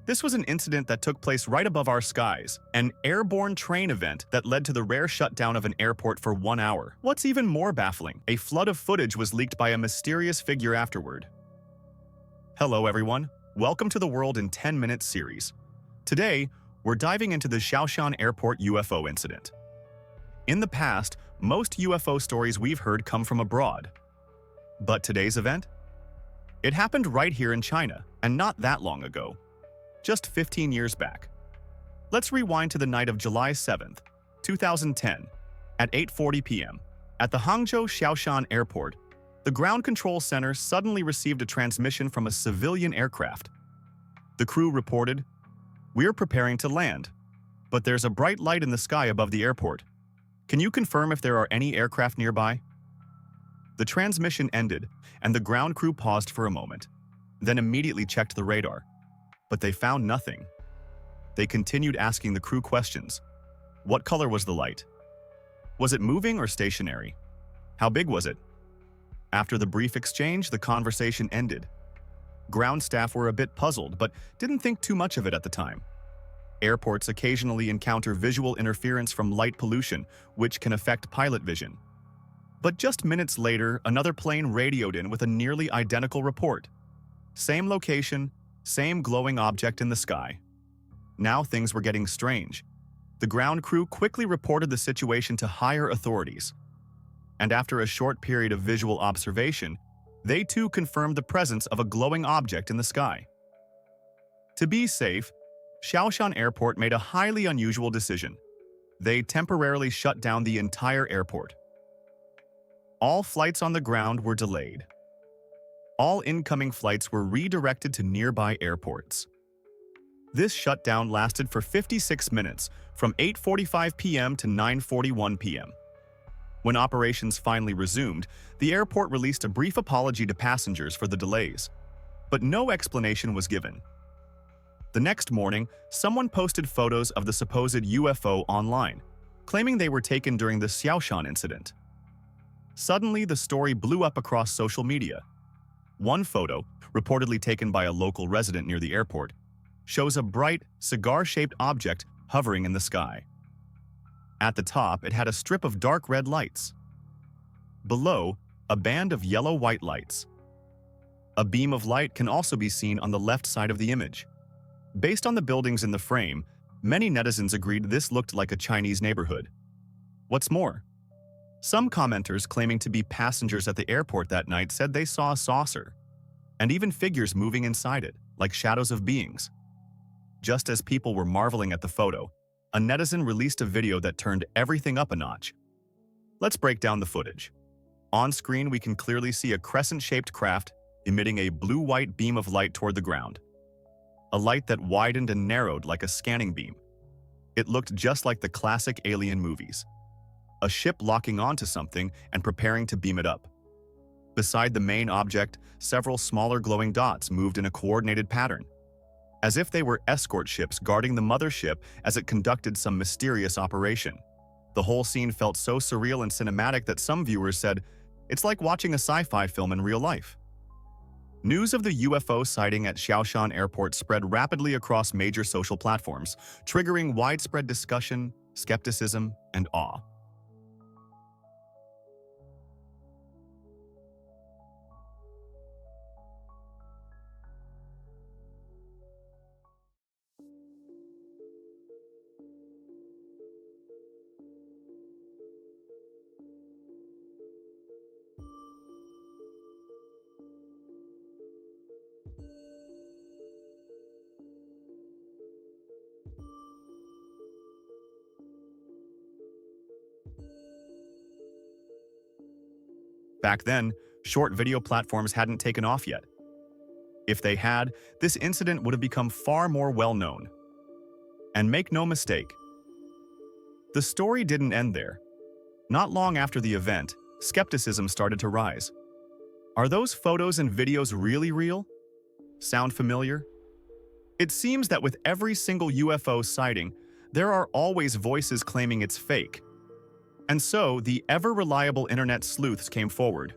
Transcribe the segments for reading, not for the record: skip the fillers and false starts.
This was an incident that took place right above our skies, an airborne train event that led to the rare shutdown of an airport for 1 hour. What's even more baffling, a flood of footage was leaked by a mysterious figure afterward. Hello everyone, welcome to the World in 10 Minutes series. Today, we're diving into the Shaoshan Airport UFO incident. In the past, most UFO stories we've heard come from abroad. But today's event? It happened right here in China, and not that long ago. Just 15 years back. Let's rewind to the night of July 7th, 2010, at 8:40 p.m. At the Hangzhou Shaoshan Airport, the ground control center suddenly received a transmission from a civilian aircraft. The crew reported, "We're preparing to land, but there's a bright light in the sky above the airport. Can you confirm if there are any aircraft nearby?" The transmission ended, and the ground crew paused for a moment, then immediately checked the radar. But they found nothing. They continued asking the crew questions. What color was the light? Was it moving or stationary? How big was it? After the brief exchange, the conversation ended. Ground staff were a bit puzzled, but didn't think too much of it at the time. Airports occasionally encounter visual interference from light pollution, which can affect pilot vision. But just minutes later, another plane radioed in with a nearly identical report. Same location, same glowing object in the sky. Now things were getting strange. The ground crew quickly reported the situation to higher authorities. And after a short period of visual observation, they too confirmed the presence of a glowing object in the sky. To be safe, Shaoshan Airport made a highly unusual decision. They temporarily shut down the entire airport. All flights on the ground were delayed. All incoming flights were redirected to nearby airports. This shutdown lasted for 56 minutes, from 8:45 p.m. to 9:41 p.m. When operations finally resumed, the airport released a brief apology to passengers for the delays. But no explanation was given. The next morning, someone posted photos of the supposed UFO online, claiming they were taken during the Shaoshan incident. Suddenly, the story blew up across social media. One photo, reportedly taken by a local resident near the airport, shows a bright, cigar-shaped object hovering in the sky. At the top, it had a strip of dark red lights. Below, a band of yellow-white lights. A beam of light can also be seen on the left side of the image. Based on the buildings in the frame, many netizens agreed this looked like a Chinese neighborhood. What's more, some commenters claiming to be passengers at the airport that night said they saw a saucer, and even figures moving inside it, like shadows of beings. Just as people were marveling at the photo, a netizen released a video that turned everything up a notch. Let's break down the footage. On screen, we can clearly see a crescent-shaped craft emitting a blue-white beam of light toward the ground. A light that widened and narrowed like a scanning beam. It looked just like the classic alien movies. A ship locking onto something and preparing to beam it up. Beside the main object, several smaller glowing dots moved in a coordinated pattern, as if they were escort ships guarding the mothership as it conducted some mysterious operation. The whole scene felt so surreal and cinematic that some viewers said, "It's like watching a sci-fi film in real life." News of the UFO sighting at Shaoshan Airport spread rapidly across major social platforms, triggering widespread discussion, skepticism, and awe. Back then, short video platforms hadn't taken off yet. If they had, this incident would have become far more well-known. And make no mistake, the story didn't end there. Not long after the event, skepticism started to rise. Are those photos and videos really real? Sound familiar? It seems that with every single UFO sighting, there are always voices claiming it's fake. And so, the ever-reliable internet sleuths came forward.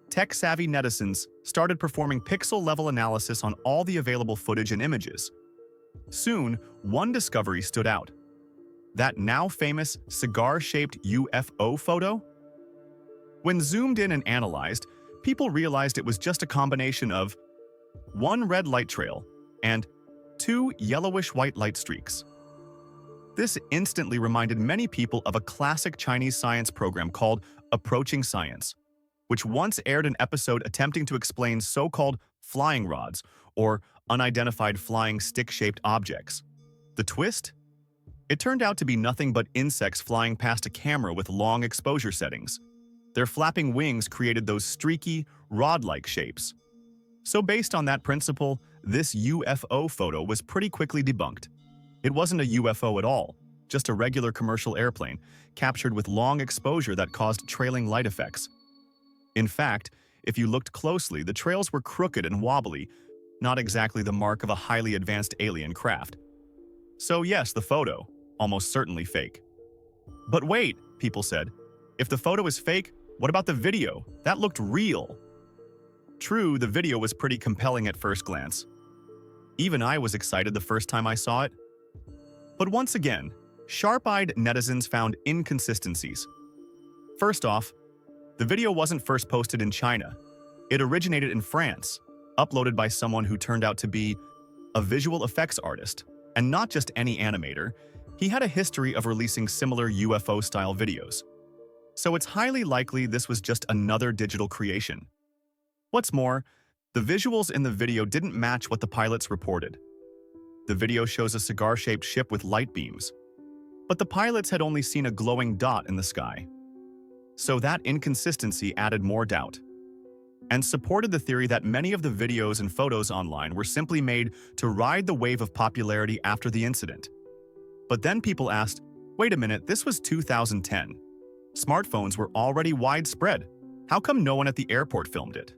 Tech-savvy netizens started performing pixel-level analysis on all the available footage and images, Soon, one discovery stood out. That now famous cigar-shaped UFO photo? When zoomed in and analyzed, people realized it was just a combination of one red light trail and two yellowish-white light streaks. This instantly reminded many people of a classic Chinese science program called Approaching Science, which once aired an episode attempting to explain so-called flying rods or unidentified flying stick-shaped objects. The twist? It turned out to be nothing but insects flying past a camera with long exposure settings. Their flapping wings created those streaky, rod-like shapes. So based on that principle, this UFO photo was pretty quickly debunked. It wasn't a UFO at all, just a regular commercial airplane, captured with long exposure that caused trailing light effects. In fact, if you looked closely, the trails were crooked and wobbly, not exactly the mark of a highly advanced alien craft. So yes, the photo, almost certainly fake. But wait, people said, if the photo is fake, what about the video? That looked real. True, the video was pretty compelling at first glance. Even I was excited the first time I saw it. But once again, sharp-eyed netizens found inconsistencies. First off, the video wasn't first posted in China. It originated in France, uploaded by someone who turned out to be a visual effects artist, and not just any animator. He had a history of releasing similar UFO-style videos. So it's highly likely this was just another digital creation. What's more, the visuals in the video didn't match what the pilots reported. The video shows a cigar-shaped ship with light beams, but the pilots had only seen a glowing dot in the sky. So that inconsistency added more doubt, and supported the theory that many of the videos and photos online were simply made to ride the wave of popularity after the incident. But then people asked, wait a minute, this was 2010. Smartphones were already widespread. How come no one at the airport filmed it?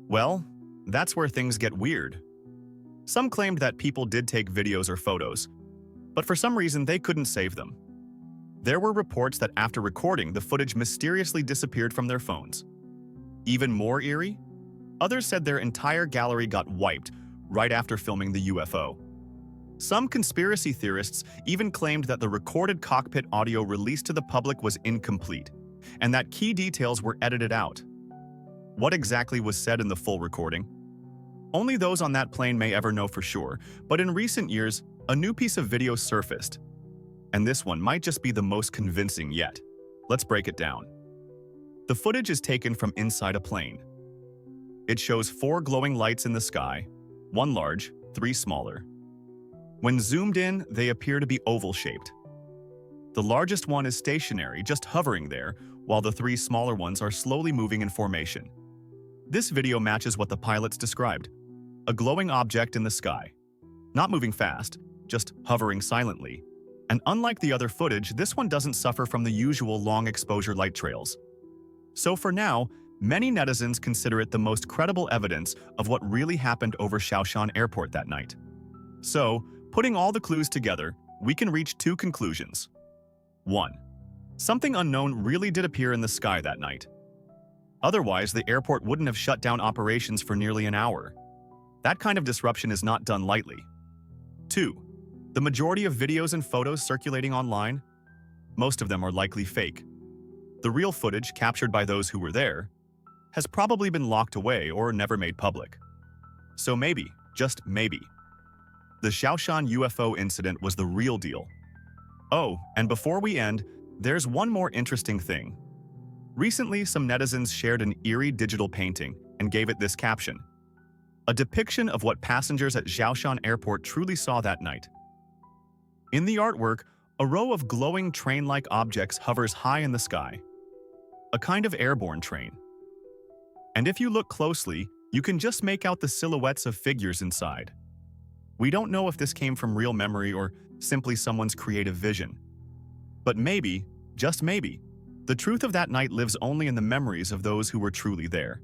Well, that's where things get weird. Some claimed that people did take videos or photos, but for some reason they couldn't save them. There were reports that after recording, the footage mysteriously disappeared from their phones. Even more eerie? Others said their entire gallery got wiped right after filming the UFO. Some conspiracy theorists even claimed that the recorded cockpit audio released to the public was incomplete, and that key details were edited out. What exactly was said in the full recording? Only those on that plane may ever know for sure, but in recent years, a new piece of video surfaced. And this one might just be the most convincing yet. Let's break it down. The footage is taken from inside a plane. It shows 4 glowing lights in the sky, 1 large, 3 smaller. When zoomed in, they appear to be oval-shaped. The largest one is stationary, just hovering there, while the 3 smaller ones are slowly moving in formation. This video matches what the pilots described: a glowing object in the sky. Not moving fast, just hovering silently. And unlike the other footage, this one doesn't suffer from the usual long exposure light trails. So for now, many netizens consider it the most credible evidence of what really happened over Shaoshan Airport that night. So, putting all the clues together, we can reach 2 conclusions. 1. Something unknown really did appear in the sky that night. Otherwise, the airport wouldn't have shut down operations for nearly an hour. That kind of disruption is not done lightly. 2. The majority of videos and photos circulating online, most of them are likely fake. The real footage, captured by those who were there, has probably been locked away or never made public. So maybe, just maybe, the Shaoshan UFO incident was the real deal. Oh, and before we end, there's one more interesting thing. Recently, some netizens shared an eerie digital painting and gave it this caption: a depiction of what passengers at Shaoshan Airport truly saw that night. In the artwork, a row of glowing train-like objects hovers high in the sky, a kind of airborne train. And if you look closely, you can just make out the silhouettes of figures inside. We don't know if this came from real memory or simply someone's creative vision. But maybe, just maybe, the truth of that night lives only in the memories of those who were truly there.